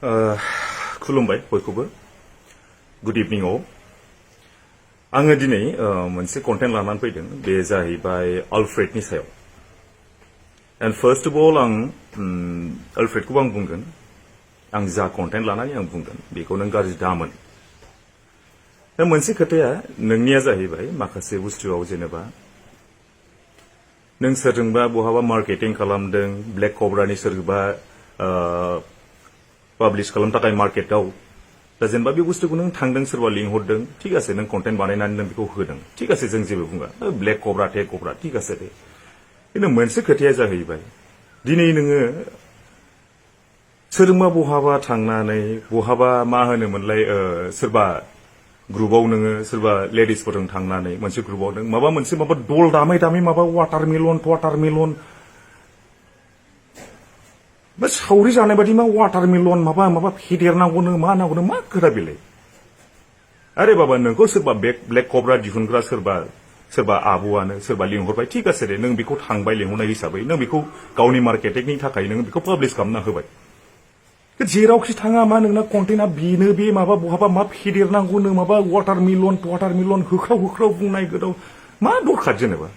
खुलुमबाय बयखौबो good इवनिं all आङो दिनै मोनसे कन्टेन्ट लानानै फैदों बे जाहैबाय आलफ्रेडनि सायाव एन्ड फार्स्ट अफ अल आं आलफ्रेडखौ आं बुंगोन आं जा कन्टेन्ट लानानै आं बुंगोन बेखौ नों गाज्रि दामोन दा मोनसे खोथाया नोंनिया जाहैबाय माखासे बुस्थुआव जेनेबा नों सोरजोंबा बहाबा मार्केटिं खालामदों ब्लेक कब्रानि सोरबा पाब्लिश खालामनो थाखाय मार्केटआव दा जेनेबा बे बुस्थुखौ नों थांदों सोरबा लिंहरदों ठीक आसे नों कन्टेन्ट बानायनानै नों बेखौ होदों ठीक आसे जों जेबो बुङा ब्लेक कब्रा टेक कब्रा ठीक आसे दे खिन्थु मोनसे खोथाया जाहैबाय दिनै नोङो सोरजोंबा बहाबा थांनानै बहाबा मा होनोमोनलाय सोरबा ग्रुपआव नोङो सोरबा लेडिसफोरजों थांनानै मोनसे ग्रुपआव नों माबा मोनसे माबा दल दामै दामै माबा वाटारमेलन बा सावरि जानाय बादि मा वाटारमेलन माबा माबा फेदेरनांगौनो मा नांगौनो मा खोथा बेलाय आरे बाबा नोंखौ सोरबा ब्लेक कब्रा दिहुनग्रा सोरबा आब'आनो सोरबा लिंहरबाय ठीक आसे दे नों बेखौ थांबाय लिंहरनाय हिसाबै नों बेखौ गावनि मार्केटिंनि थाखाय नों बेखौ पाब्लिश खालामना होबाय जेरावखि थाङा मा नोंना कन्टेन्टआ बेनो बे माबा बहाबा मा फेदेरनांगौनो माबा वाटारमेलन होख्राव बुंनाय गोदाव मा दरखार जेनेबा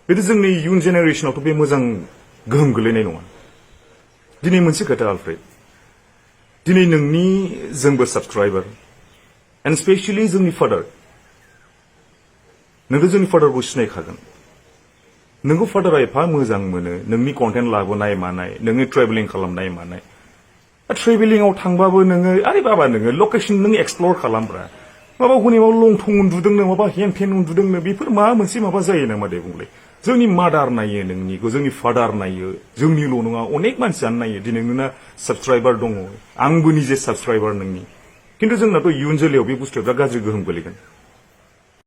बेथ' जोंनि इयुन जेनेरेसनावथ' बे मोजां गोहोम गोलैनाय नङा दिनै मोनसे खोथा आलफ्रेड दिनै नोंनि जोंबो साबस्क्राइबार एन्ड स्पेशली जोंनि फादार नोंथ' जोंनि फादारखौ सिनायखागोन नोंखौ फादारा एफा मोजां मोनो नोंनि कन्टेन्ट लाबोनाय मानाय नोंनि ट्रेभेलिं खालामनाय मानाय ट्रेभेलिंआव थांबाबो नोङो आरे बाबा नोङो लकेसन नों एक्सप्लर खालामब्रा माबा हनै माबा लंथं उन्दुदोंनो माबा हेन उन्दुदोंनो बेफोर मा मोनसे माबा जायो नामा दे बुंलाय जोंनि मादार नायो नोंनिखौ जोंनि फादार नायो जोंनिल' नङा अनेक मानसियानो नायो दिनै नोंना साबस्क्राइबार दङ आंबो निजे साबस्क्राइबार नोंनि खिन्थु जोंनाथ' इयुन जोलैयाव बे बुस्थुआ बिराद गाज्रि गोहोम गोलैगोन